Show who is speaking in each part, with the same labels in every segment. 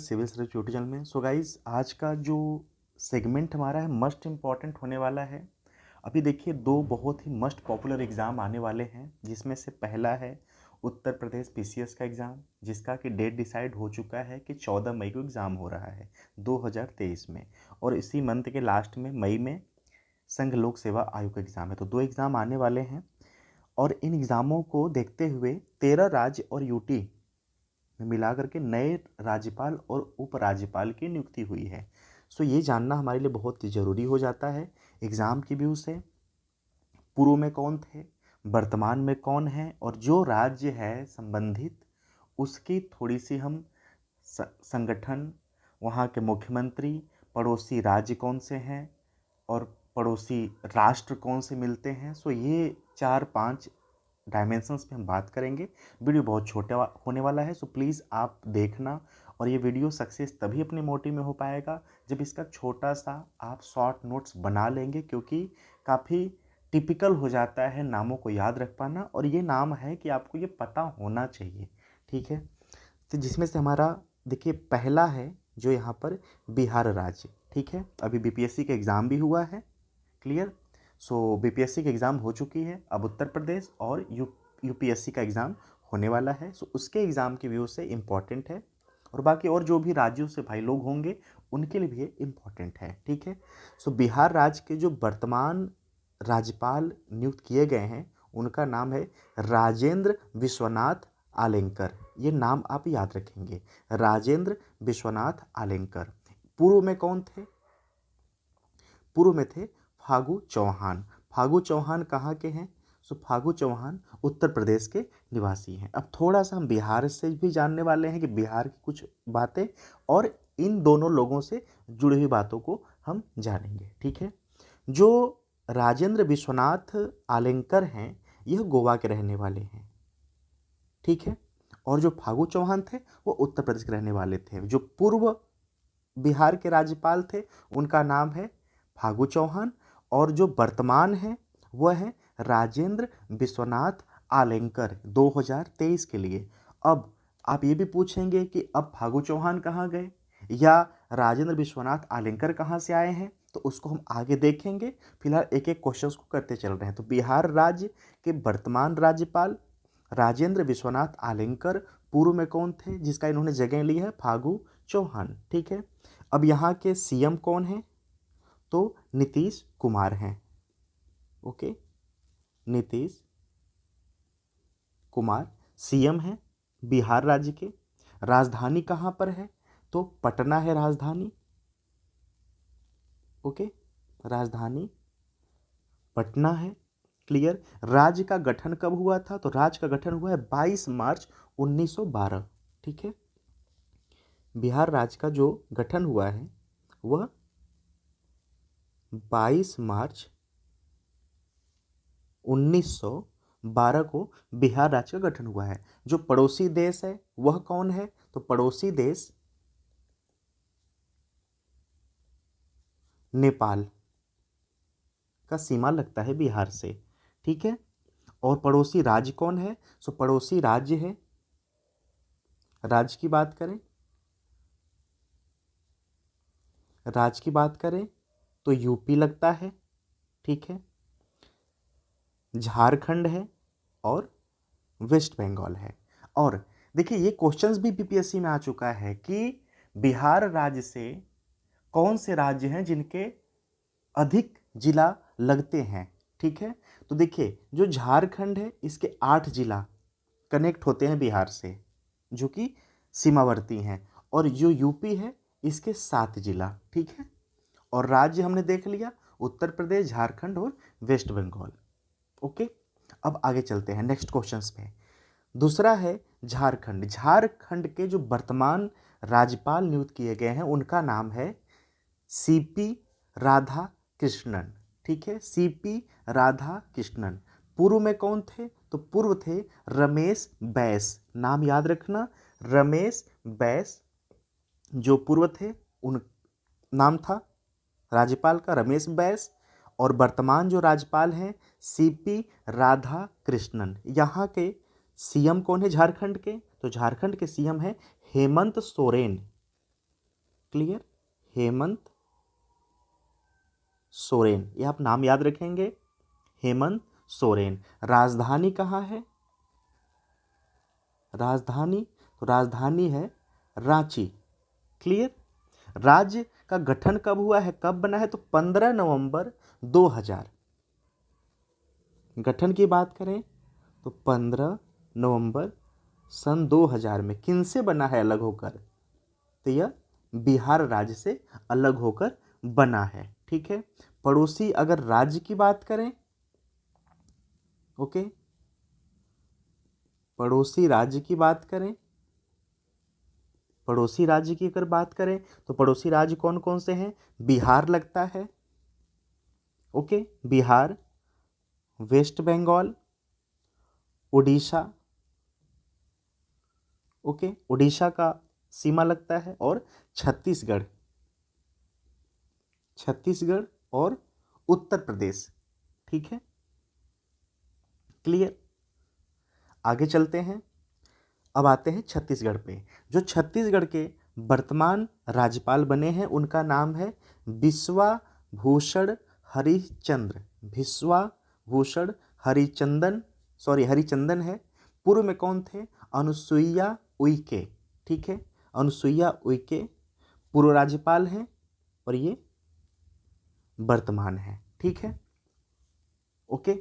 Speaker 1: Civil service YouTube channel में। So guys, आज का जो सेगमेंट हमारा है मस्ट इम्पॉर्टेंट होने वाला है। अभी देखिए, दो बहुत ही मस्ट पॉपुलर एग्ज़ाम आने वाले हैं, जिसमें से पहला है उत्तर प्रदेश पीसीएस का एग्ज़ाम, जिसका कि डेट डिसाइड हो चुका है कि 14 मई को एग्ज़ाम हो रहा है 2023 में। और इसी मंथ के लास्ट में मई में संघ लोक सेवा आयोग का एग्ज़ाम है। तो दो एग्ज़ाम आने वाले हैं और इन एग्ज़ामों को देखते हुए 13 राज्य और यूटी में मिलाकर के नए राज्यपाल और उपराज्यपाल की नियुक्ति हुई है। सो ये जानना हमारे लिए बहुत ही ज़रूरी हो जाता है एग्ज़ाम की व्यू से। पूर्व में कौन थे, वर्तमान में कौन है, और जो राज्य है संबंधित उसकी थोड़ी सी हम संगठन, वहाँ के मुख्यमंत्री, पड़ोसी राज्य कौन से हैं और पड़ोसी राष्ट्र कौन से मिलते हैं। सो ये 4-5 डायमेंशंस पे हम बात करेंगे। वीडियो बहुत छोटा होने वाला है, सो प्लीज़ आप देखना। और ये वीडियो सक्सेस तभी अपने मोटिव में हो पाएगा जब इसका छोटा सा आप शॉर्ट नोट्स बना लेंगे, क्योंकि काफ़ी टिपिकल हो जाता है नामों को याद रख पाना, और ये नाम है कि आपको ये पता होना चाहिए, ठीक है। तो जिसमें से हमारा देखिए पहला है जो यहाँ पर बिहार राज्य, ठीक है। अभी बीपीएससी का एग्ज़ाम भी हुआ है, क्लियर। सो बीपीएससी की एग्ज़ाम हो चुकी है, अब उत्तर प्रदेश और यूपीएससी का एग्ज़ाम होने वाला है। सो उसके एग्ज़ाम की व्यू से इम्पॉर्टेंट है, और बाकी और जो भी राज्यों से भाई लोग होंगे उनके लिए भी ये इम्पॉर्टेंट है, ठीक है। सो बिहार राज्य के जो वर्तमान राज्यपाल नियुक्त किए गए हैं उनका नाम है राजेंद्र विश्वनाथ आलेंकर। ये नाम आप याद रखेंगे, राजेंद्र विश्वनाथ आलेंकर। पूर्व में कौन थे? पूर्व में थे फागू चौहान। फागू चौहान कहाँ के हैं? सो फागू चौहान उत्तर प्रदेश के निवासी हैं। अब थोड़ा सा हम बिहार से भी जानने वाले हैं कि बिहार की कुछ बातें, और इन दोनों लोगों से जुड़ी हुई बातों को हम जानेंगे, ठीक है। जो राजेंद्र विश्वनाथ आलेंकर हैं यह गोवा के रहने वाले हैं, ठीक है। और जो फागू चौहान थे वो उत्तर प्रदेश के रहने वाले थे। जो पूर्व बिहार के राज्यपाल थे उनका नाम है फागू चौहान, और जो वर्तमान है वह है राजेंद्र विश्वनाथ आलेंकर 2023 के लिए। अब आप ये भी पूछेंगे कि अब फागू चौहान कहाँ गए या राजेंद्र विश्वनाथ आलेंकर कहाँ से आए हैं, तो उसको हम आगे देखेंगे। फिलहाल एक एक क्वेश्चन को करते चल रहे हैं। तो बिहार राज्य के वर्तमान राज्यपाल राजेंद्र विश्वनाथ आलेंकर, पूर्व में कौन थे जिसका इन्होंने जगह ली है? फागू चौहान, ठीक है। अब यहाँ के सीएम कौन है? तो नीतीश कुमार हैं, ओके। नीतीश कुमार सीएम हैं बिहार राज्य के। राजधानी कहाँ पर है? तो पटना है राजधानी, ओके। राजधानी पटना है, क्लियर। राज्य का गठन कब हुआ था? तो राज्य का गठन हुआ है 22 मार्च 1912, ठीक है। बिहार राज्य का जो गठन हुआ है वह 22 मार्च 1912 को बिहार राज्य का गठन हुआ है। जो पड़ोसी देश है वह कौन है? तो पड़ोसी देश नेपाल का सीमा लगता है बिहार से, ठीक है। और पड़ोसी राज्य कौन है? सो पड़ोसी राज्य है, राज्य की बात करें, राज्य की बात करें तो यूपी लगता है, ठीक है। झारखंड है और वेस्ट बंगाल है। और देखिए ये क्वेश्चंस भी बीपीएससी में आ चुका है कि बिहार राज्य से कौन से राज्य हैं जिनके अधिक जिला लगते हैं, ठीक है। तो देखिए जो झारखंड है इसके 8 जिला कनेक्ट होते हैं बिहार से, जो कि सीमावर्ती हैं। और जो यूपी है इसके 7 जिला, ठीक है। और राज्य हमने देख लिया उत्तर प्रदेश, झारखंड और वेस्ट बंगाल, ओके। अब आगे चलते हैं नेक्स्ट क्वेश्चंस में। दूसरा है झारखंड। झारखंड के जो वर्तमान राज्यपाल नियुक्त किए गए हैं उनका नाम है सीपी राधा कृष्णन, ठीक है। सीपी राधा कृष्णन। पूर्व में कौन थे? तो पूर्व थे रमेश बैस, नाम याद रखना, रमेश बैस जो पूर्व थे उन नाम था राज्यपाल का रमेश बैस। और वर्तमान जो राज्यपाल हैं सीपी राधा कृष्णन। यहाँ के सीएम कौन है झारखंड के? तो झारखंड के सीएम है हेमंत सोरेन, क्लियर, हेमंत सोरेन, ये आप नाम याद रखेंगे, हेमंत सोरेन। राजधानी कहाँ है? राजधानी, तो राजधानी है रांची। क्लियर। राज्य का गठन कब हुआ है, कब बना है? तो 15 नवंबर 2000। गठन की बात करें तो 15 नवंबर सन 2000 में। किन से बना है अलग होकर? तो यह बिहार राज्य से अलग होकर बना है। ठीक है। पड़ोसी अगर राज्य की बात करें, ओके, पड़ोसी राज्य की बात करें, पड़ोसी राज्य की अगर बात करें तो पड़ोसी राज्य कौन कौन से हैं? बिहार लगता है, okay, Bihar, West Bengal, Orissa, okay, Orissa का सीमा लगता है, और छत्तीसगढ़, छत्तीसगढ़ और उत्तर प्रदेश। ठीक है, क्लियर। आगे चलते हैं। अब आते हैं छत्तीसगढ़ पे। जो छत्तीसगढ़ के वर्तमान राज्यपाल बने हैं उनका नाम है बिस्वा भूषण हरिचंद्र। बिस्वा भूषण हरिचंदन, सॉरी हरिचंदन है। पूर्व में कौन थे? अनुसुईया उइके। ठीक है, अनुसुईया उइके पूर्व राज्यपाल हैं और ये वर्तमान है। ठीक है, ओके।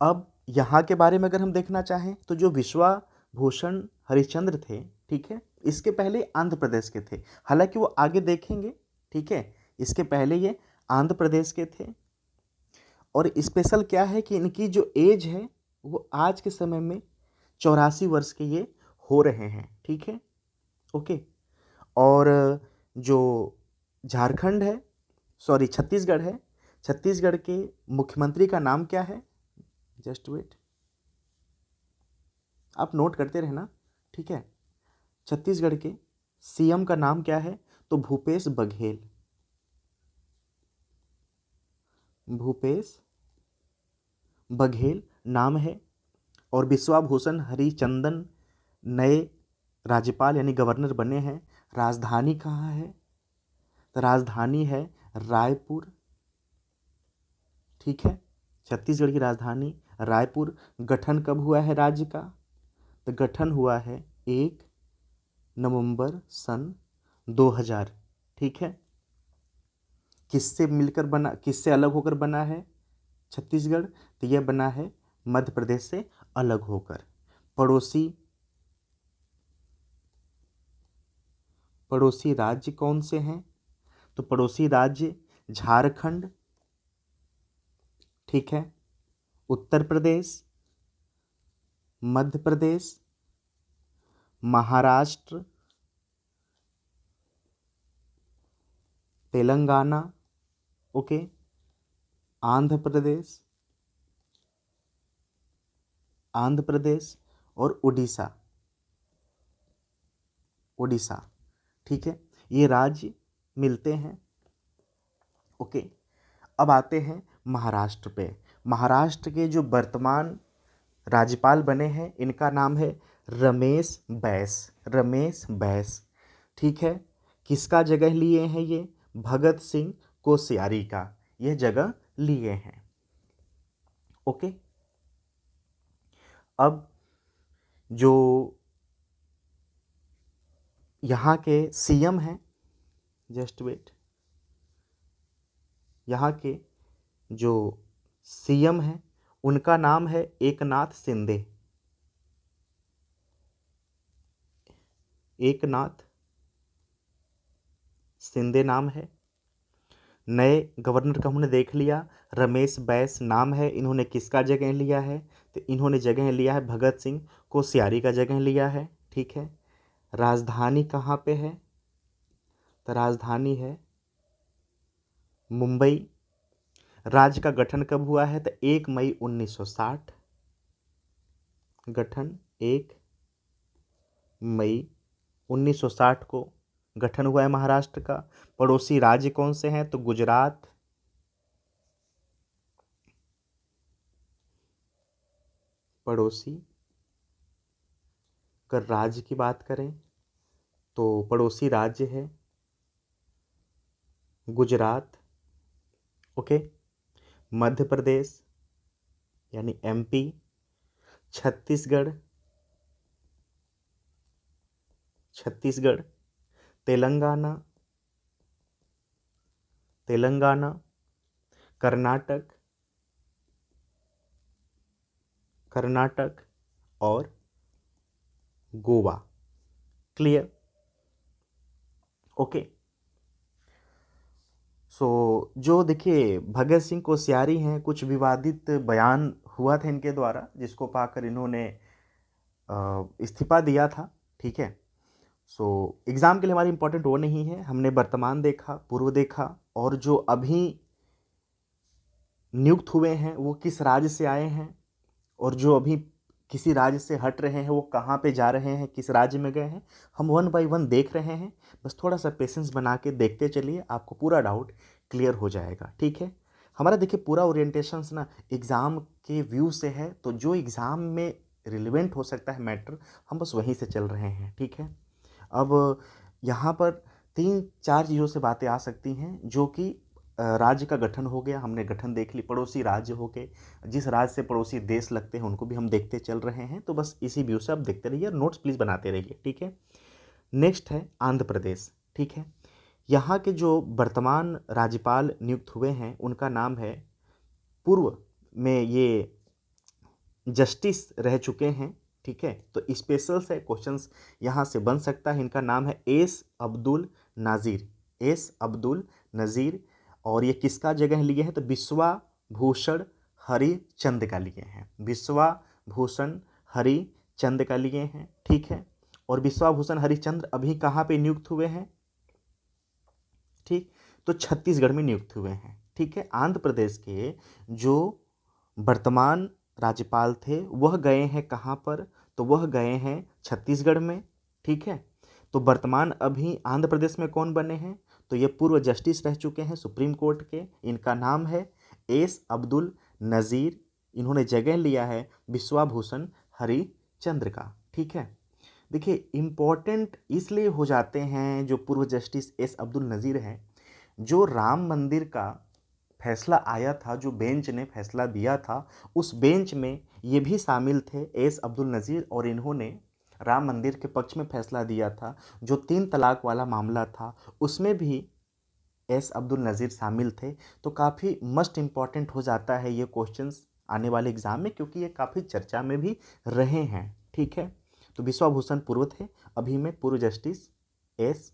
Speaker 1: अब यहाँ के बारे में अगर हम देखना चाहें तो जो विश्वा भूषण हरिश्चंद्र थे, ठीक है, इसके पहले आंध्र प्रदेश के थे। हालांकि वो आगे देखेंगे, ठीक है, इसके पहले ये आंध्र प्रदेश के थे। और स्पेशल क्या है कि इनकी जो एज है वो आज के समय में 84 वर्ष के ये हो रहे हैं। ठीक है, ओके। और जो झारखंड है, सॉरी छत्तीसगढ़ है, छत्तीसगढ़ के मुख्यमंत्री का नाम क्या है? जस्ट वेट, आप नोट करते रहना। ठीक है, छत्तीसगढ़ के सीएम का नाम क्या है? तो भूपेश बघेल, भूपेश बघेल नाम है। और बिस्वाभूषण हरिचंदन नए राज्यपाल यानी गवर्नर बने हैं। राजधानी कहाँ है? तो राजधानी है रायपुर। ठीक है, छत्तीसगढ़ की राजधानी रायपुर। गठन कब हुआ है राज्य का? तो गठन हुआ है 1 नवंबर सन 2000। ठीक है, किससे मिलकर बना, किससे अलग होकर बना है छत्तीसगढ़? तो यह बना है मध्य प्रदेश से अलग होकर। पड़ोसी, पड़ोसी राज्य कौन से हैं? तो पड़ोसी राज्य झारखंड, ठीक है, उत्तर प्रदेश, मध्य प्रदेश, महाराष्ट्र, तेलंगाना, ओके, आंध्र प्रदेश, आंध्र प्रदेश और उड़ीसा, उड़ीसा। ठीक है, ये राज्य मिलते हैं। ओके, अब आते हैं महाराष्ट्र पे। महाराष्ट्र के जो वर्तमान राज्यपाल बने हैं इनका नाम है रमेश बैस, रमेश बैस। ठीक है, किसका जगह लिए हैं ये? भगत सिंह कोश्यारी का यह जगह लिए हैं। ओके, अब जो यहाँ के सीएम हैं, जस्ट वेट, यहाँ के जो सीएम हैं उनका नाम है एकनाथ शिंदे, एकनाथ शिंदे नाम है। नए गवर्नर का हमने देख लिया, रमेश बैस नाम है। इन्होंने किसका जगह लिया है? तो इन्होंने जगह लिया है भगत सिंह कोश्यारी का जगह लिया है। ठीक है, राजधानी कहाँ पे है? तो राजधानी है मुंबई। राज्य का गठन कब हुआ है? तो 1 मई 1960। गठन 1 मई 1960 को गठन हुआ है महाराष्ट्र का। पड़ोसी राज्य कौन से हैं? तो गुजरात, पड़ोसी अगर राज्य की बात करें तो पड़ोसी राज्य है गुजरात, ओके, मध्य प्रदेश यानी एमपी, छत्तीसगढ़, छत्तीसगढ़, तेलंगाना, तेलंगाना, कर्नाटक, कर्नाटक और गोवा। क्लियर? ओके। सो जो देखिए भगत सिंह कोश्यारी हैं, कुछ विवादित बयान हुआ था इनके द्वारा जिसको पाकर इन्होंने इस्तीफा दिया था। ठीक है। सो एग्ज़ाम के लिए हमारी इंपॉर्टेंट वो नहीं है, हमने वर्तमान देखा, पूर्व देखा, और जो अभी नियुक्त हुए हैं वो किस राज्य से आए हैं, और जो अभी किसी राज्य से हट रहे हैं वो कहाँ पे जा रहे हैं, किस राज्य में गए हैं, हम वन बाय वन देख रहे हैं। बस थोड़ा सा पेशेंस बना के देखते चलिए, आपको पूरा डाउट क्लियर हो जाएगा। ठीक है। हमारा देखिए पूरा ओरिएंटेशन ना एग्ज़ाम के व्यू से है, तो जो एग्ज़ाम में रिलेवेंट हो सकता है मैटर, हम बस वहीं से चल रहे हैं। ठीक है। अब यहाँ पर 3-4 चीज़ों से बातें आ सकती हैं, जो कि राज्य का गठन हो गया, हमने गठन देख ली, पड़ोसी राज्य हो गए, जिस राज्य से पड़ोसी देश लगते हैं उनको भी हम देखते चल रहे हैं। तो बस इसी व्यू से आप देखते रहिए, नोट्स प्लीज़ बनाते रहिए। ठीक है। नेक्स्ट है आंध्र प्रदेश। ठीक है। यहाँ के जो वर्तमान राज्यपाल नियुक्त हुए हैं उनका नाम है, पूर्व में ये जस्टिस रह चुके हैं। ठीक है। तो स्पेशल से क्वेश्चंस यहाँ से बन सकता है। इनका नाम है एस अब्दुल नाज़ीर, एस अब्दुल नज़ीर। और ये किसका जगह लिए हैं, तो बिस्वा भूषण हरिचंद का लिए हैं, बिस्वा भूषण हरिचंद का लिए हैं। ठीक है। और बिस्वा भूषण हरिचंद्र अभी कहाँ पे नियुक्त हुए हैं, ठीक, तो छत्तीसगढ़ में नियुक्त हुए हैं। ठीक है। आंध्र प्रदेश के जो वर्तमान राज्यपाल थे वह गए हैं कहाँ पर, तो वह गए हैं छत्तीसगढ़ में। ठीक है। तो वर्तमान अभी आंध्र प्रदेश में कौन बने हैं, तो ये पूर्व जस्टिस रह चुके हैं सुप्रीम कोर्ट के, इनका नाम है एस अब्दुल नज़ीर। इन्होंने जगह लिया है बिस्वाभूषण हरिचंद्र का। ठीक है। देखिए इम्पोर्टेंट इसलिए हो जाते हैं जो पूर्व जस्टिस एस अब्दुल नज़ीर हैं, जो राम मंदिर का फैसला आया था, जो बेंच ने फैसला दिया था, उस बेंच में ये भी शामिल थे एस अब्दुल नज़ीर, और इन्होंने राम मंदिर के पक्ष में फैसला दिया था। जो 3 तलाक वाला मामला था उसमें भी एस अब्दुल नज़ीर शामिल थे। तो काफ़ी मस्ट इम्पॉर्टेंट हो जाता है ये क्वेश्चंस आने वाले एग्जाम में, क्योंकि ये काफ़ी चर्चा में भी रहे हैं। ठीक है। तो बिस्वाभूषण पूर्व थे, अभी में पूर्व जस्टिस एस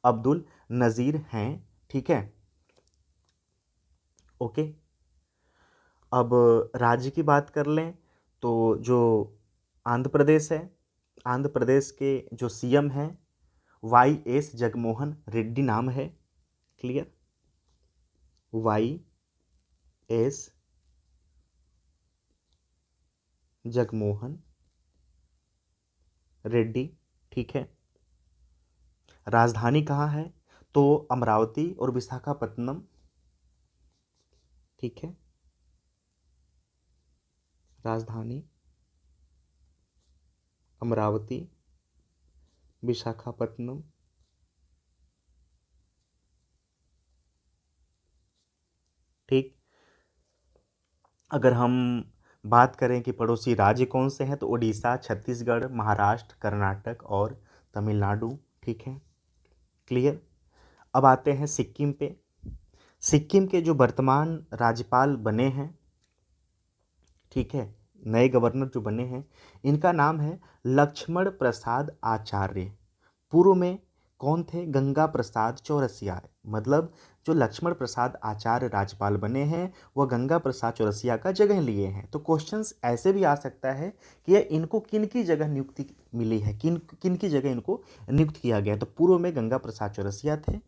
Speaker 1: अब्दुल नज़ीर हैं। ठीक है। ओके। अब राज्य की बात कर लें, तो जो आंध्र प्रदेश है, आंध्र प्रदेश के जो सीएम हैं वाई एस जगमोहन रेड्डी नाम है। Clear? Y S Jagmohan Reddy. ठीक है। राजधानी कहाँ है, तो अमरावती और विशाखापत्तनम। ठीक है। राजधानी अमरावती, विशाखापत्तनम। ठीक। अगर हम बात करें कि पड़ोसी राज्य कौन से हैं, तो उड़ीसा, छत्तीसगढ़, महाराष्ट्र, कर्नाटक और तमिलनाडु। ठीक है। क्लियर? अब आते हैं सिक्किम पे। सिक्किम के जो वर्तमान राज्यपाल बने हैं, ठीक है, नए गवर्नर जो बने हैं, इनका नाम है लक्ष्मण प्रसाद आचार्य। पूर्व में कौन थे, गंगा प्रसाद चौरसिया। मतलब जो लक्ष्मण प्रसाद आचार्य राज्यपाल बने हैं वह गंगा प्रसाद चौरसिया का जगह लिए हैं। तो क्वेश्चंस ऐसे भी आ सकता है कि इनको किन की जगह नियुक्ति मिली है, किन किन की जगह इनको नियुक्त किया गया। तो पूर्व में गंगा प्रसाद चौरसिया थे,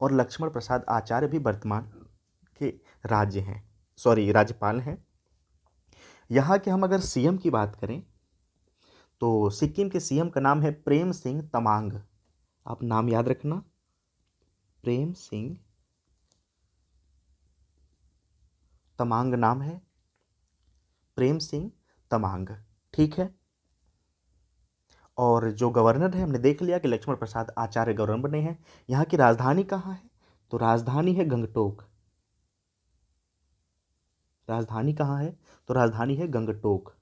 Speaker 1: और लक्ष्मण प्रसाद आचार्य भी वर्तमान के राज्य हैं, सॉरी राज्यपाल हैं। यहाँ के हम अगर सीएम की बात करें, तो सिक्किम के सीएम का नाम है प्रेम सिंह तमांग। आप नाम याद रखना, प्रेम सिंह तमांग नाम है, प्रेम सिंह तमांग। ठीक है। और जो गवर्नर है हमने देख लिया कि लक्ष्मण प्रसाद आचार्य गवर्नर बने हैं। यहाँ की राजधानी कहाँ है? तो राजधानी है गंगटोक। राजधानी कहाँ है? तो राजधानी है गंगटोक।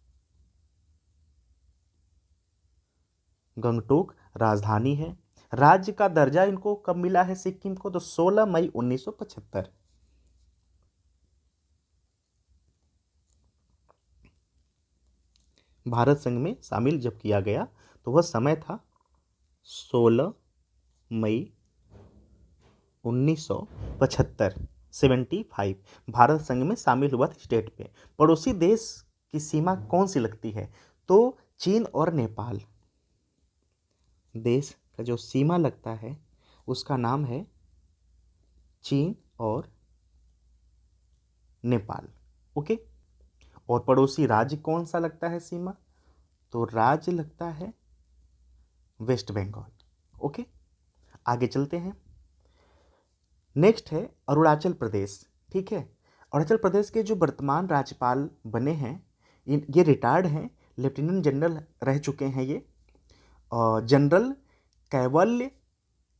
Speaker 1: गंगटोक राजधानी है। राज्य का दर्जा इनको कब मिला है सिक्किम को? तो 16 मई 1975। भारत संघ में शामिल जब किया गया तो वह समय था 16 मई 1975। 75 भारत संघ में शामिल हुआ था स्टेट पे। पड़ोसी देश की सीमा कौन सी लगती है? तो चीन और नेपाल। देश का जो सीमा लगता है उसका नाम है चीन और नेपाल। ओके। और पड़ोसी राज्य कौन सा लगता है सीमा? तो राज्य लगता है वेस्ट बंगाल। ओके, आगे चलते हैं। नेक्स्ट है अरुणाचल प्रदेश। ठीक है, अरुणाचल प्रदेश के जो वर्तमान राज्यपाल बने हैं ये रिटायर्ड हैं, लेफ्टिनेंट जनरल रह चुके हैं ये। जनरल कैवल्य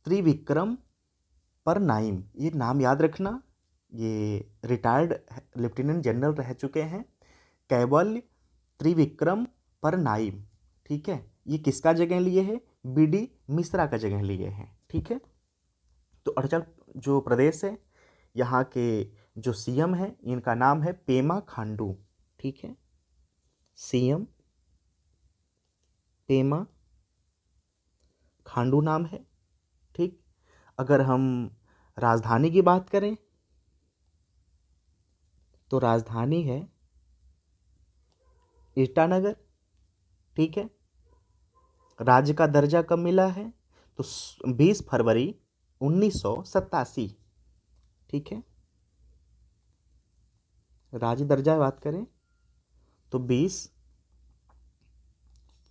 Speaker 1: त्रिविक्रम परनाइम, ये नाम याद रखना। ये रिटायर्ड लेफ्टिनेंट जनरल रह चुके हैं, कैवल्य त्रिविक्रम परनाइम। ठीक है, ये किसका जगह लिए है? बीडी मिश्रा का जगह लिए हैं। ठीक है, तो अरुणाचल जो प्रदेश है यहाँ के जो सीएम है इनका नाम है पेमा खांडू। ठीक है, सीएम पेमा खांडू नाम है। ठीक, अगर हम राजधानी की बात करें तो राजधानी है ईटानगर। ठीक है, राज्य का दर्जा कब मिला है? तो 20 फरवरी 1987। ठीक है, राज्य दर्जा बात करें तो 20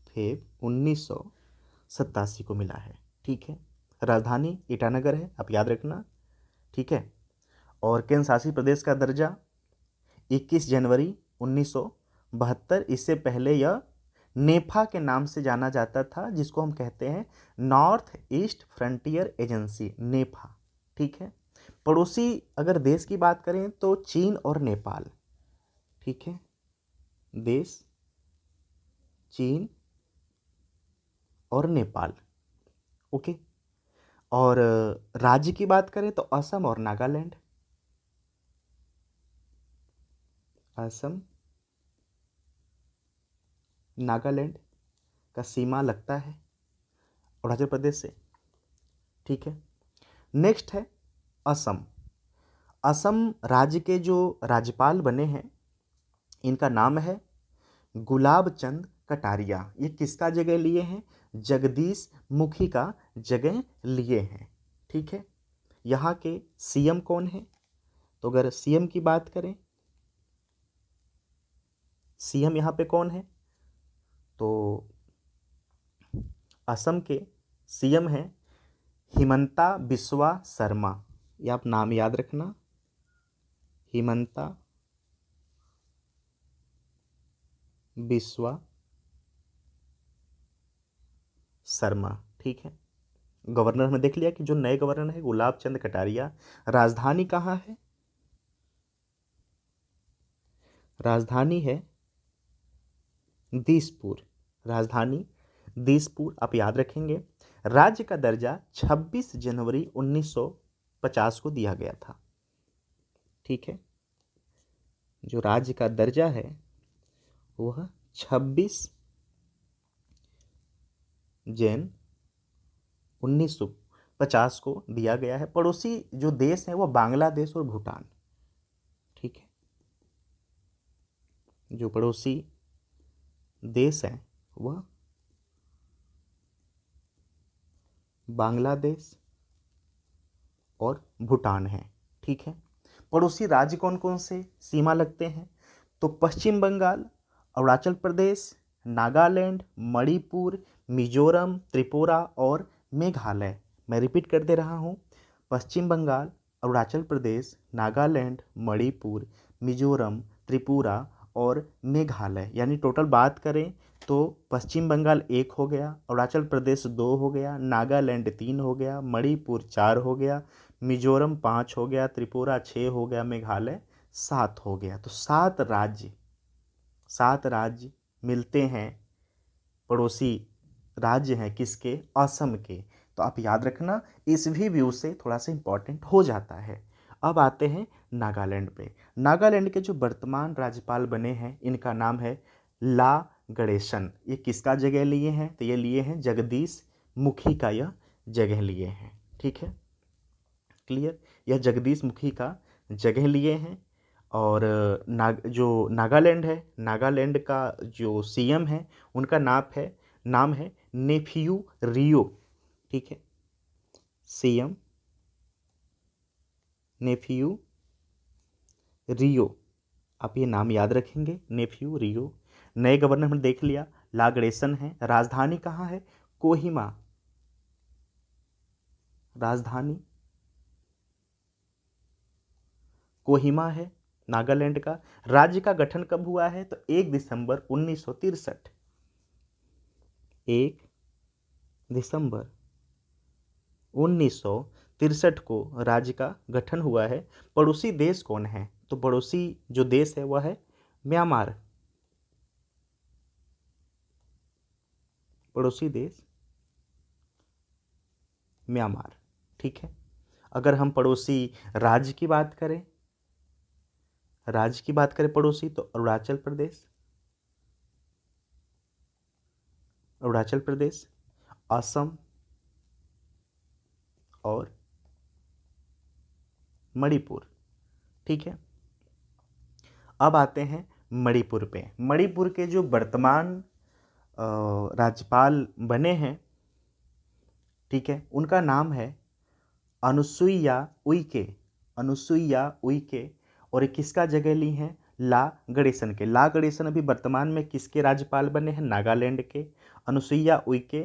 Speaker 1: फेब 1987 को मिला है। ठीक है, राजधानी ईटानगर है, आप याद रखना। ठीक है, और केंद्र शासित प्रदेश का दर्जा 21 जनवरी 1972। इससे पहले यह नेफा के नाम से जाना जाता था, जिसको हम कहते हैं नॉर्थ ईस्ट फ्रंटियर एजेंसी, नेफा। ठीक है, पड़ोसी अगर देश की बात करें तो चीन और नेपाल। ठीक है, देश चीन और नेपाल। ओके, और राज्य की बात करें तो असम और नागालैंड। असम नागालैंड का सीमा लगता है अरुणाचल प्रदेश से। ठीक है, नेक्स्ट है असम। असम राज्य के जो राज्यपाल बने हैं इनका नाम है गुलाब चंद कटारिया। ये किसका जगह लिए हैं? जगदीश मुखी का जगह लिए हैं। ठीक है, यहाँ के सीएम कौन है? तो अगर सीएम की बात करें, सीएम यहाँ पे कौन है? तो असम के सीएम हैं हिमंता बिस्वा शर्मा। ये आप नाम याद रखना, हिमंता बिस्वा शर्मा। ठीक है, गवर्नर में देख लिया कि जो नए गवर्नर है गुलाब चंद कटारिया। राजधानी कहाँ है? राजधानी है दिसपुर। राजधानी दिसपुर आप याद रखेंगे। राज्य का दर्जा 26 जनवरी 1950 को दिया गया था। ठीक है, जो राज्य का दर्जा है वह 26 जन 1950 को दिया गया है। पड़ोसी जो देश है वह बांग्लादेश और भूटान। ठीक है, जो पड़ोसी देश हैं वह बांग्लादेश और भूटान है। ठीक है, पड़ोसी राज्य कौन कौन से सीमा लगते हैं? तो पश्चिम बंगाल, अरुणाचल प्रदेश, नागालैंड, मणिपुर, मिजोरम, त्रिपुरा और मेघालय। मैं रिपीट कर दे रहा हूँ, पश्चिम बंगाल, अरुणाचल प्रदेश, नागालैंड, मणिपुर, मिजोरम, त्रिपुरा और मेघालय। यानी टोटल बात करें तो पश्चिम बंगाल 1 हो गया, अरुणाचल प्रदेश 2 हो गया, नागालैंड 3 हो गया, मणिपुर 4 हो गया, मिजोरम 5 हो गया, त्रिपुरा 6 हो गया, मेघालय 7 हो गया। तो 7 राज्य मिलते हैं, पड़ोसी राज्य हैं किसके? असम के। तो आप याद रखना, इस भी व्यू से थोड़ा सा इंपॉर्टेंट हो जाता है। अब आते हैं नागालैंड पे। नागालैंड के जो वर्तमान राज्यपाल बने हैं, इनका नाम है ला गणेशन। ये किसका जगह लिए हैं? तो ये लिए हैं जगदीश मुखी का, यह जगह लिए हैं। ठीक है, क्लियर? यह जगदीश मुखी का जगह लिए हैं। और जो नागालैंड है, नागालैंड का जो सीएम है, उनका नाम है नेफ्यू रियो। ठीक है, सीएम नेफ्यू रियो, आप ये नाम याद रखेंगे, नेफ्यू रियो। नए गवर्नर हमने देख लिया, लागड़ेसन है। राजधानी कहाँ है? कोहिमा, राजधानी कोहिमा है नागालैंड का। राज्य का गठन कब हुआ है? तो 1 दिसंबर 1963। 1 दिसंबर 1963 को राज्य का गठन हुआ है। पड़ोसी देश कौन है? तो पड़ोसी जो देश है वह है म्यांमार। पड़ोसी देश म्यांमार। ठीक है, अगर हम पड़ोसी राज्य की बात करें, पड़ोसी, तो अरुणाचल प्रदेश, असम और मणिपुर। ठीक है, अब आते हैं मणिपुर पे। मणिपुर के जो वर्तमान राज्यपाल बने हैं, ठीक है, उनका नाम है अनुसुईया उइके। और ये किसका जगह ली हैं? ला गणेशन के। ला गणेशन अभी वर्तमान में किसके राज्यपाल बने हैं? नागालैंड के। अनुसुईया उइके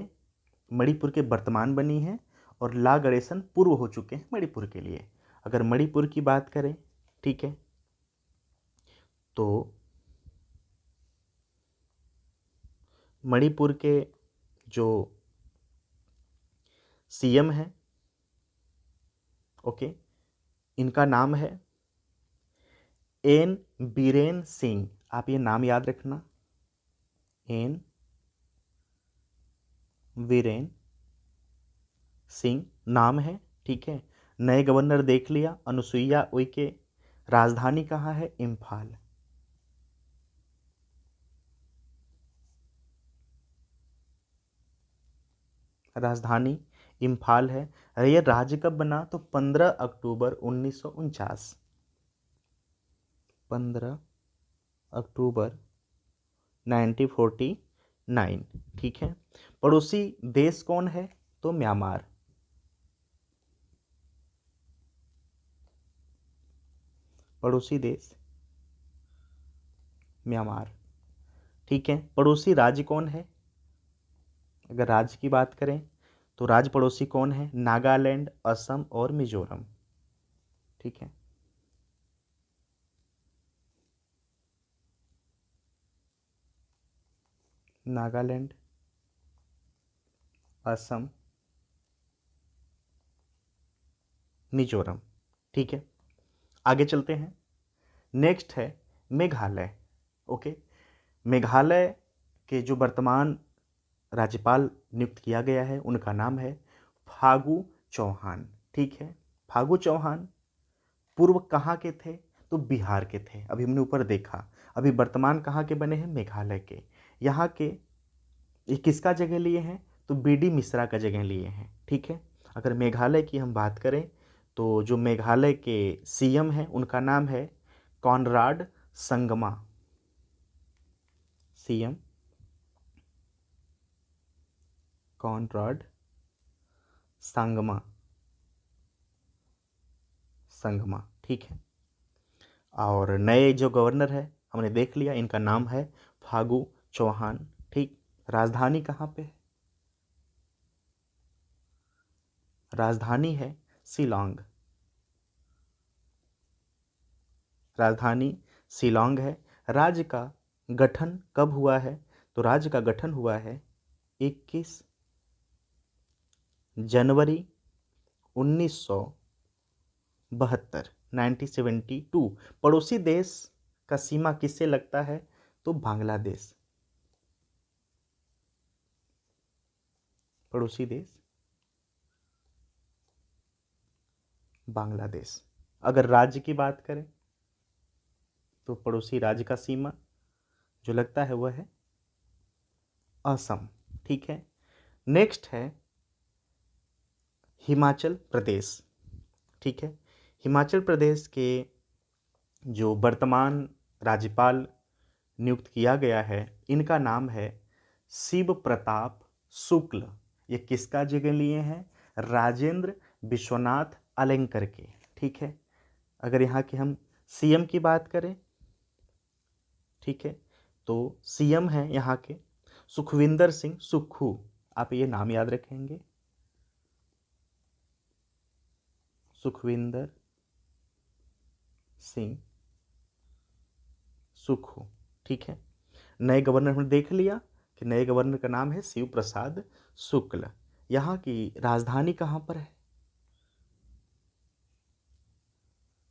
Speaker 1: मणिपुर के वर्तमान बनी हैं, और ला गणेशन पूर्व हो चुके हैं मणिपुर के लिए। अगर मणिपुर की बात करें, ठीक है, तो मणिपुर के जो सीएम हैं, ओके, इनका नाम है एन बीरेन सिंह। आप ये नाम याद रखना, एन वीरेन सिंह नाम है। ठीक है, नए गवर्नर देख लिया, अनुसुईया उइके। राजधानी कहाँ है? इम्फाल। राजधानी इम्फाल है। यह राज्य कब बना? तो 15 अक्टूबर 1949। 15 अक्टूबर 1949। ठीक है, पड़ोसी देश कौन है? तो म्यांमार। पड़ोसी देश म्यांमार। ठीक है, पड़ोसी राज्य कौन है? अगर राज्य की बात करें तो राज्य पड़ोसी कौन है? नागालैंड, असम और मिजोरम। ठीक है, नागालैंड, असम, मिजोरम। ठीक है, आगे चलते हैं। नेक्स्ट है मेघालय। ओके, मेघालय के जो वर्तमान राज्यपाल नियुक्त किया गया है, उनका नाम है फागू चौहान। ठीक है, फागू चौहान पूर्व कहाँ के थे? तो बिहार के थे। अभी हमने ऊपर देखा, अभी वर्तमान कहाँ के बने हैं? मेघालय के। यहाँ के ये किसका जगह लिए हैं? तो बीडी मिश्रा का जगह लिए हैं। ठीक है, अगर मेघालय की हम बात करें तो जो मेघालय के सीएम हैं, उनका नाम है Conrad Sangma. CM Conrad Sangma. ठीक है, और नए जो गवर्नर है हमने देख लिया, इनका नाम है फागू चौहान। ठीक, राजधानी कहाँ पे है? राजधानी है शिलोंग। राजधानी शिलोंग है। राज्य का गठन कब हुआ है? तो राज्य का गठन हुआ है 21 जनवरी 1972, 1972। पड़ोसी देश का सीमा किससे लगता है? तो बांग्लादेश। पड़ोसी देश बांग्लादेश। अगर राज्य की बात करें तो पड़ोसी राज्य का सीमा जो लगता है वह है असम। ठीक है, नेक्स्ट है हिमाचल प्रदेश। ठीक है, हिमाचल प्रदेश के जो वर्तमान राज्यपाल नियुक्त किया गया है, इनका नाम है शिव प्रताप शुक्ल। ये किसका जगह लिए हैं? राजेंद्र विश्वनाथ अलेंकर के। ठीक है, अगर यहाँ के हम सीएम की बात करें, ठीक है, तो सीएम हैं यहाँ के सुखविंदर सिंह सुक्खू। आप ये नाम याद रखेंगे, सुखविंदर सिंह सुक्खू। ठीक है, नए गवर्नर हमने देख लिया कि नए गवर्नर का नाम है शिव प्रसाद शुक्ल। यहाँ की राजधानी कहाँ पर है?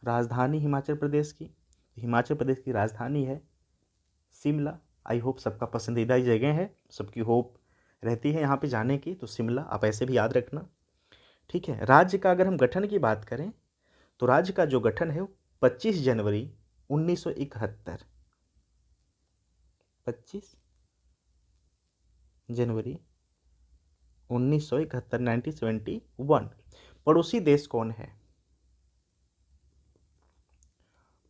Speaker 1: राजधानी हिमाचल प्रदेश की, हिमाचल प्रदेश की राजधानी है शिमला। आई होप सबका पसंदीदा जगह है, सबकी होप रहती है यहाँ पे जाने की, तो शिमला आप ऐसे भी याद रखना। ठीक है, राज्य का अगर हम गठन की बात करें तो राज्य का जो गठन है वो 25 जनवरी 1971, 25 जनवरी 1971, 1971। पड़ोसी देश कौन है?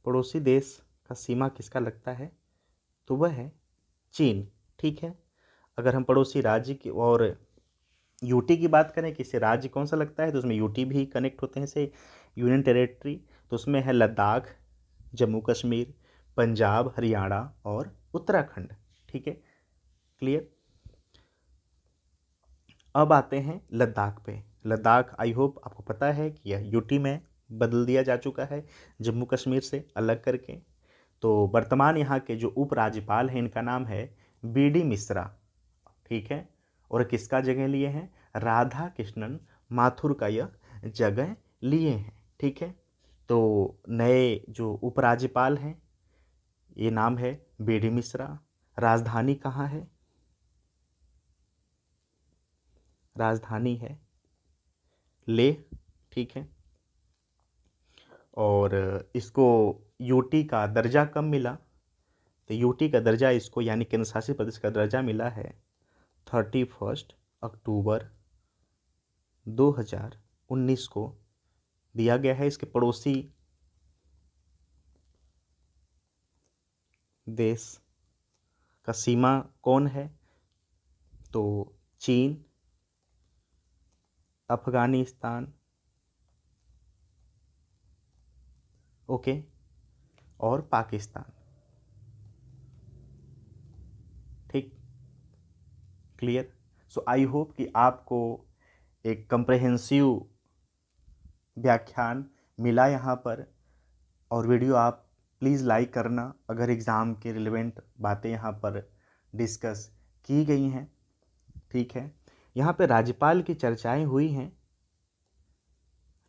Speaker 1: पड़ोसी देश का सीमा किसका लगता है? तो वह है चीन। ठीक है, अगर हम पड़ोसी राज्य की और यूटी की बात करें कि इसे राज्य कौन सा लगता है, तो उसमें यूटी भी कनेक्ट होते हैं से यूनियन टेरिटरी। तो उसमें है लद्दाख, जम्मू कश्मीर, पंजाब, हरियाणा और उत्तराखंड। ठीक है, क्लियर। अब आते हैं लद्दाख पे। लद्दाख आई होप आपको पता है कि यह यूटी में बदल दिया जा चुका है, जम्मू कश्मीर से अलग करके। तो वर्तमान यहाँ के जो उपराज्यपाल हैं, इनका नाम है बीडी मिश्रा। ठीक है, और किसका जगह लिए हैं? राधा कृष्णन माथुर का यह जगह लिए हैं। ठीक है, तो नए जो उपराज्यपाल हैं, ये नाम है बीडी मिश्रा। राजधानी कहाँ है? राजधानी है लेह। ठीक है, और इसको यूटी का दर्जा कब मिला? तो यूटी का दर्जा इसको यानी केंद्र शासित प्रदेश का दर्जा मिला है 31 अक्टूबर 2019 को दिया गया है। इसके पड़ोसी देश का सीमा कौन है? तो चीन, अफगानिस्तान, ओके, और पाकिस्तान। ठीक, क्लियर। सो आई होप कि आपको एक कंप्रहेंसिव व्याख्यान मिला यहाँ पर। और वीडियो आप प्लीज़ लाइक करना अगर एग्ज़ाम के रिलेवेंट बातें यहाँ पर डिस्कस की गई हैं। ठीक है, यहाँ पे राज्यपाल की चर्चाएं हुई हैं,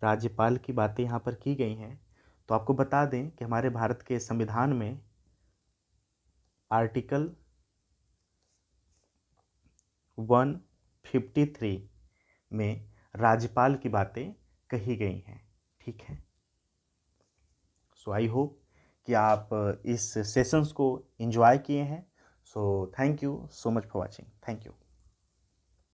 Speaker 1: राज्यपाल की बातें यहाँ पर की गई हैं। तो आपको बता दें कि हमारे भारत के संविधान में आर्टिकल 153 में राज्यपाल की बातें कही गई हैं। ठीक है, सो आई होप कि आप इस सेशंस को एंजॉय किए हैं। So thank you so much for watching. Thank you.